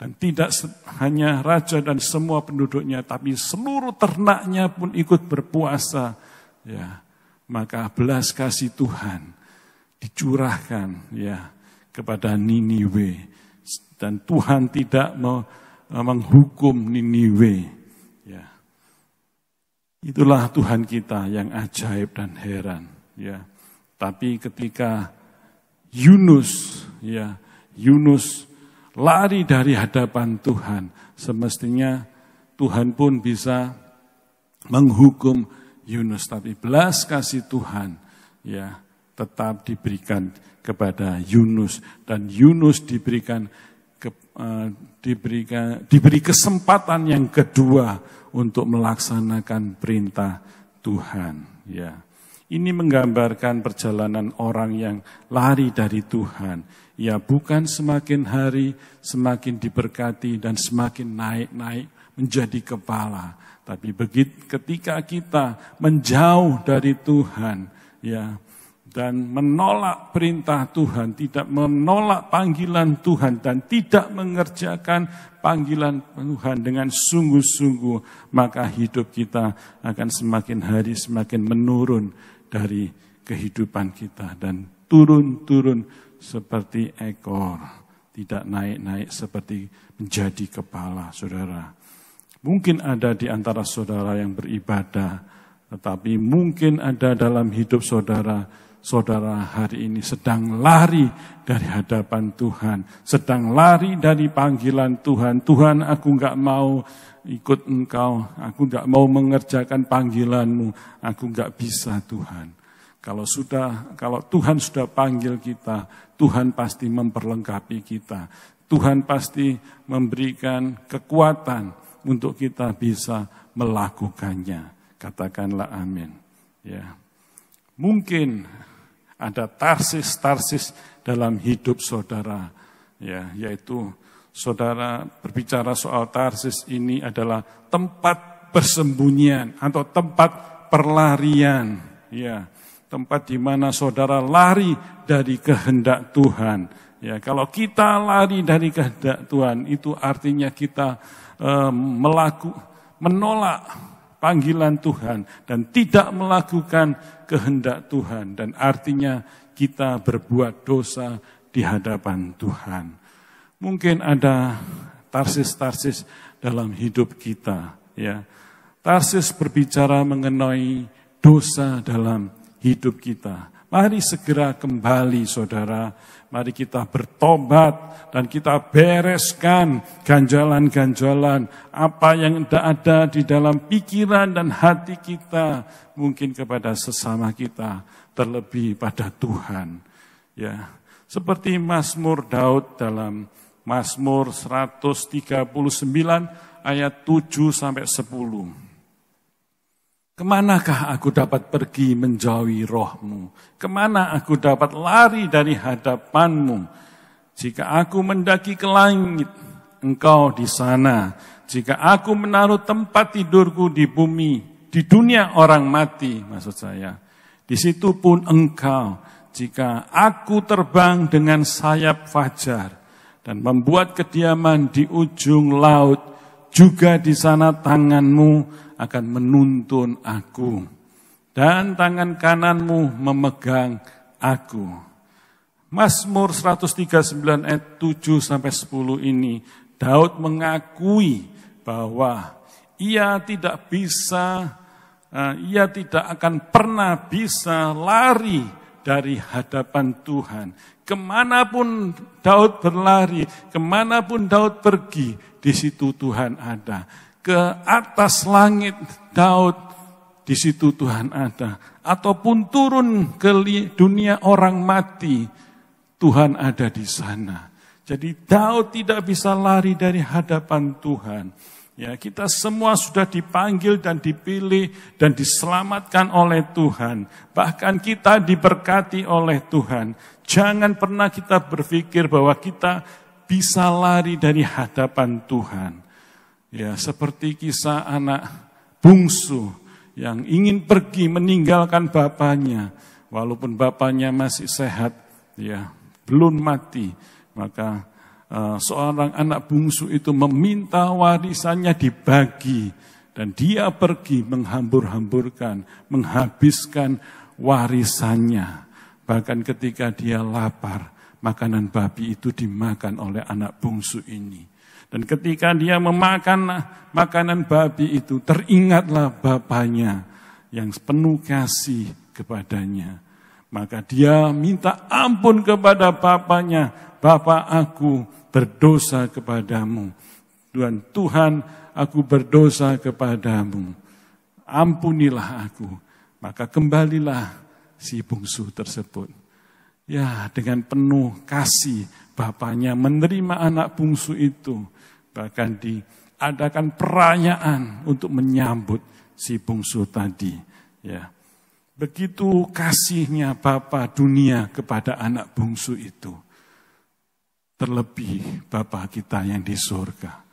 Dan tidak hanya raja dan semua penduduknya, tapi seluruh ternaknya pun ikut berpuasa. Ya, maka belas kasih Tuhan dicurahkan ya kepada Niniwe. Dan Tuhan tidak menghukum Niniwe. Ya. Itulah Tuhan kita yang ajaib dan heran. Ya. Tapi ketika Yunus lari dari hadapan Tuhan, semestinya Tuhan pun bisa menghukum Yunus, tapi belas kasih Tuhan ya tetap diberikan kepada Yunus, dan Yunus diberi kesempatan yang kedua untuk melaksanakan perintah Tuhan ya. Ini menggambarkan perjalanan orang yang lari dari Tuhan. Ya, bukan semakin hari semakin diberkati dan semakin naik-naik menjadi kepala. Tapi ketika kita menjauh dari Tuhan, ya dan menolak perintah Tuhan, tidak menolak panggilan Tuhan, dan tidak mengerjakan panggilan Tuhan dengan sungguh-sungguh, maka hidup kita akan semakin hari semakin menurun dari kehidupan kita, dan turun-turun seperti ekor, tidak naik-naik seperti menjadi kepala, saudara. Mungkin ada di antara saudara yang beribadah, tetapi mungkin ada dalam hidup saudara hari ini sedang lari dari hadapan Tuhan, sedang lari dari panggilan Tuhan. Tuhan, aku enggak mau ikut Engkau, aku enggak mau mengerjakan panggilan-Mu, aku enggak bisa Tuhan. Kalau Tuhan sudah panggil kita, Tuhan pasti memperlengkapi kita. Tuhan pasti memberikan kekuatan untuk kita bisa melakukannya. Katakanlah amin. Ya. Mungkin ada tarsis-tarsis dalam hidup saudara, ya, yaitu saudara berbicara soal tarsis ini adalah tempat persembunyian atau tempat perlarian, ya, tempat di mana saudara lari dari kehendak Tuhan. Ya, kalau kita lari dari kehendak Tuhan, itu artinya kita menolak panggilan Tuhan dan tidak melakukan kehendak Tuhan, dan artinya kita berbuat dosa di hadapan Tuhan. Mungkin ada tarsis-tarsis dalam hidup kita, ya. Tarsis berbicara mengenai dosa dalam hidup kita. Mari segera kembali, saudara. Mari kita bertobat dan kita bereskan ganjalan-ganjalan apa yang ada di dalam pikiran dan hati kita, mungkin kepada sesama kita, terlebih pada Tuhan. Ya, seperti Mazmur Daud dalam Mazmur 139 ayat 7 sampai 10. Kemanakah aku dapat pergi menjauhi roh-Mu? Kemana aku dapat lari dari hadapan-Mu? Jika aku mendaki ke langit, Engkau di sana. Jika aku menaruh tempat tidurku di bumi, di dunia orang mati, maksud saya, di situ pun Engkau. Jika aku terbang dengan sayap fajar dan membuat kediaman di ujung laut, juga di sana tangan-Mu akan menuntun aku, dan tangan kananmu memegang aku. Mazmur 139 ayat 7 sampai 10 ini, Daud mengakui bahwa ia tidak akan pernah bisa lari dari hadapan Tuhan. Kemanapun Daud berlari, kemanapun Daud pergi, di situ Tuhan ada. Ke atas langit Daud, di situ Tuhan ada. Ataupun turun ke dunia orang mati, Tuhan ada di sana. Jadi Daud tidak bisa lari dari hadapan Tuhan. Ya, kita semua sudah dipanggil dan dipilih dan diselamatkan oleh Tuhan. Bahkan kita diberkati oleh Tuhan. Jangan pernah kita berpikir bahwa kita bisa lari dari hadapan Tuhan. Ya, seperti kisah anak bungsu yang ingin pergi meninggalkan bapaknya, walaupun bapaknya masih sehat, ya, belum mati, maka seorang anak bungsu itu meminta warisannya dibagi, dan dia pergi menghambur-hamburkan, menghabiskan warisannya. Bahkan ketika dia lapar, makanan babi itu dimakan oleh anak bungsu ini. Dan ketika dia memakan makanan babi itu, teringatlah bapaknya yang penuh kasih kepadanya. Maka dia minta ampun kepada bapaknya. Bapak, aku berdosa kepadamu. Tuhan, aku berdosa kepadamu. Ampunilah aku. Maka kembalilah si bungsu tersebut. Ya, dengan penuh kasih, bapaknya menerima anak bungsu itu. Bahkan diadakan perayaan untuk menyambut si bungsu tadi. Ya, begitu kasihnya Bapa dunia kepada anak bungsu itu. Terlebih Bapa kita yang di surga.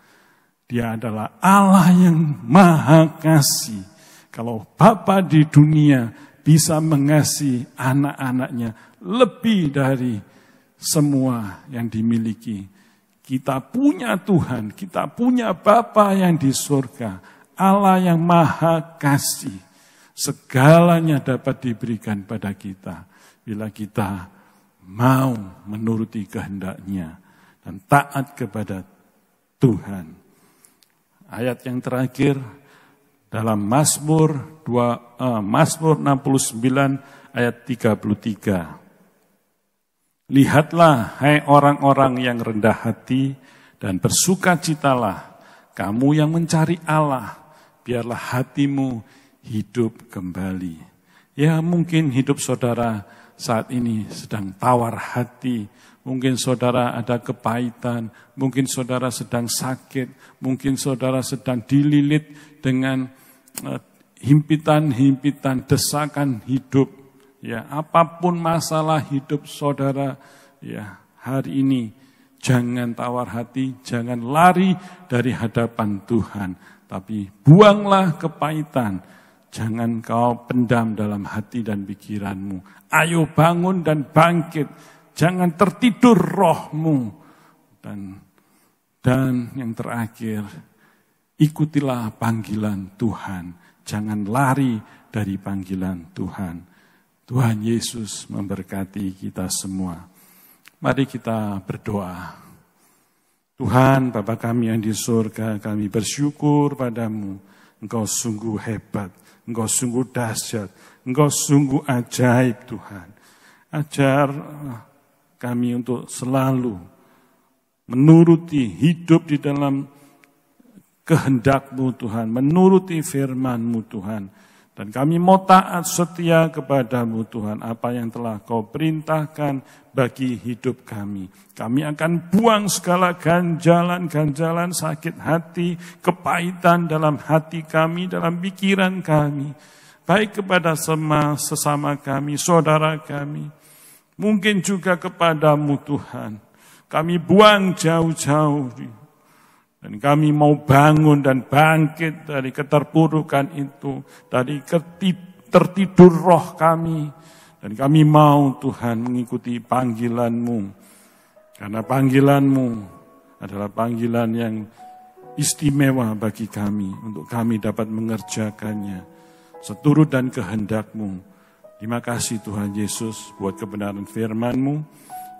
Dia adalah Allah yang maha kasih. Kalau Bapa di dunia bisa mengasihi anak-anaknya lebih dari semua yang dimiliki. Kita punya Tuhan, kita punya Bapa yang di surga, Allah yang maha kasih. Segalanya dapat diberikan pada kita bila kita mau menuruti kehendak-Nya dan taat kepada Tuhan. Ayat yang terakhir dalam Mazmur 69 ayat 33. Lihatlah hai orang-orang yang rendah hati dan bersukacitalah, kamu yang mencari Allah, biarlah hatimu hidup kembali. Ya, mungkin hidup saudara saat ini sedang tawar hati. Mungkin saudara ada kepahitan, mungkin saudara sedang sakit, mungkin saudara sedang dililit dengan himpitan-himpitan, desakan hidup. Ya, apapun masalah hidup saudara, ya, hari ini jangan tawar hati, jangan lari dari hadapan Tuhan, tapi buanglah kepahitan. Jangan kau pendam dalam hati dan pikiranmu. Ayo bangun dan bangkit. Jangan tertidur rohmu. Dan yang terakhir, ikutilah panggilan Tuhan. Jangan lari dari panggilan Tuhan. Tuhan Yesus memberkati kita semua. Mari kita berdoa. Tuhan, Bapa kami yang di surga, kami bersyukur padamu. Engkau sungguh hebat, Engkau sungguh dahsyat, Engkau sungguh ajaib Tuhan. Ajar kami untuk selalu menuruti hidup di dalam kehendak-Mu Tuhan, menuruti firman-Mu Tuhan. Dan kami mau taat setia kepada-Mu Tuhan, apa yang telah Kau perintahkan bagi hidup kami. Kami akan buang segala ganjalan-ganjalan sakit hati, kepahitan dalam hati kami, dalam pikiran kami. Baik kepada sesama kami, saudara kami. Mungkin juga kepadamu Tuhan. Kami buang jauh-jauh. Dan kami mau bangun dan bangkit dari keterpurukan itu. Dari tertidur roh kami. Dan kami mau Tuhan mengikuti panggilan-Mu. Karena panggilan-Mu adalah panggilan yang istimewa bagi kami. Untuk kami dapat mengerjakannya. Seturut dan kehendak-Mu. Terima kasih Tuhan Yesus buat kebenaran firman-Mu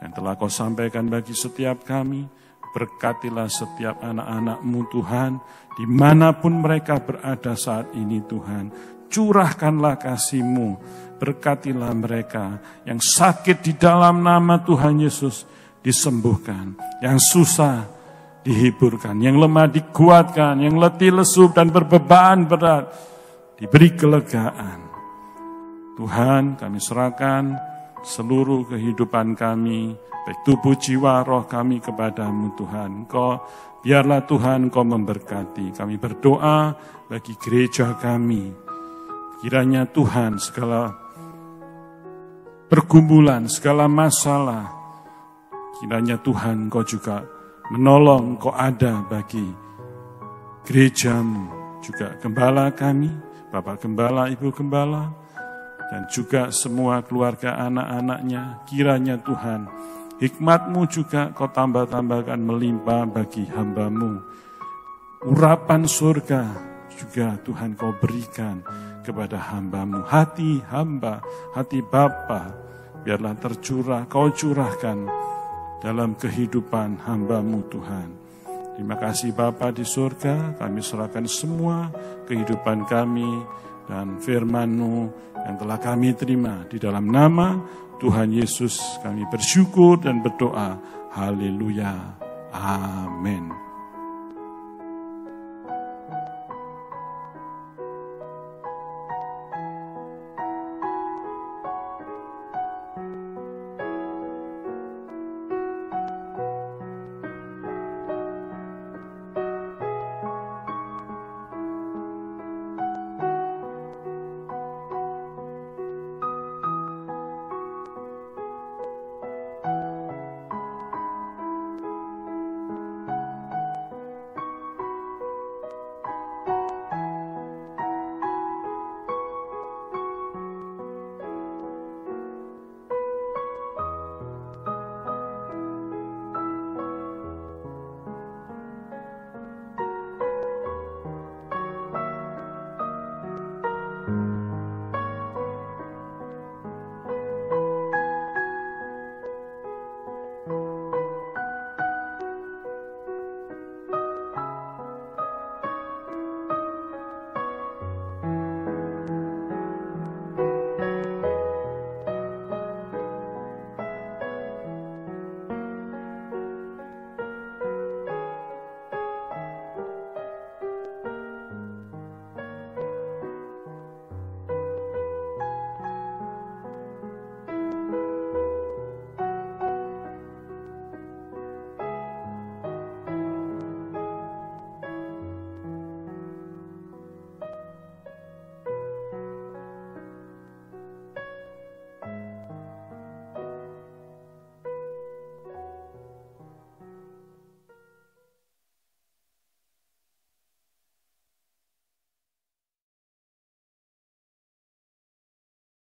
yang telah Kau sampaikan bagi setiap kami. Berkatilah setiap anak-anak-Mu Tuhan, dimanapun mereka berada saat ini Tuhan. Curahkanlah kasih-Mu, berkatilah mereka yang sakit di dalam nama Tuhan Yesus disembuhkan, yang susah dihiburkan, yang lemah dikuatkan, yang letih lesu dan berbeban berat diberi kelegaan. Tuhan, kami serahkan seluruh kehidupan kami, baik tubuh, jiwa, roh kami kepada-Mu Tuhan. Biarlah Tuhan Kau memberkati. Kami berdoa bagi gereja kami. Kiranya Tuhan segala pergumulan, segala masalah, kiranya Tuhan Kau juga menolong, Kau ada bagi gereja-Mu. Juga gembala kami, Bapak Gembala, Ibu Gembala, dan juga semua keluarga anak-anaknya, kiranya Tuhan, hikmat-Mu juga Kau tambah-tambahkan melimpah bagi hamba-Mu. Urapan surga juga Tuhan Kau berikan kepada hamba-Mu. Hati hamba, hati Bapa, biarlah tercurah, Kau curahkan dalam kehidupan hamba-Mu Tuhan. Terima kasih Bapa di surga, kami serahkan semua kehidupan kami dan firman-Mu yang telah kami terima di dalam nama Tuhan Yesus. Kami bersyukur dan berdoa. Haleluya. Amin.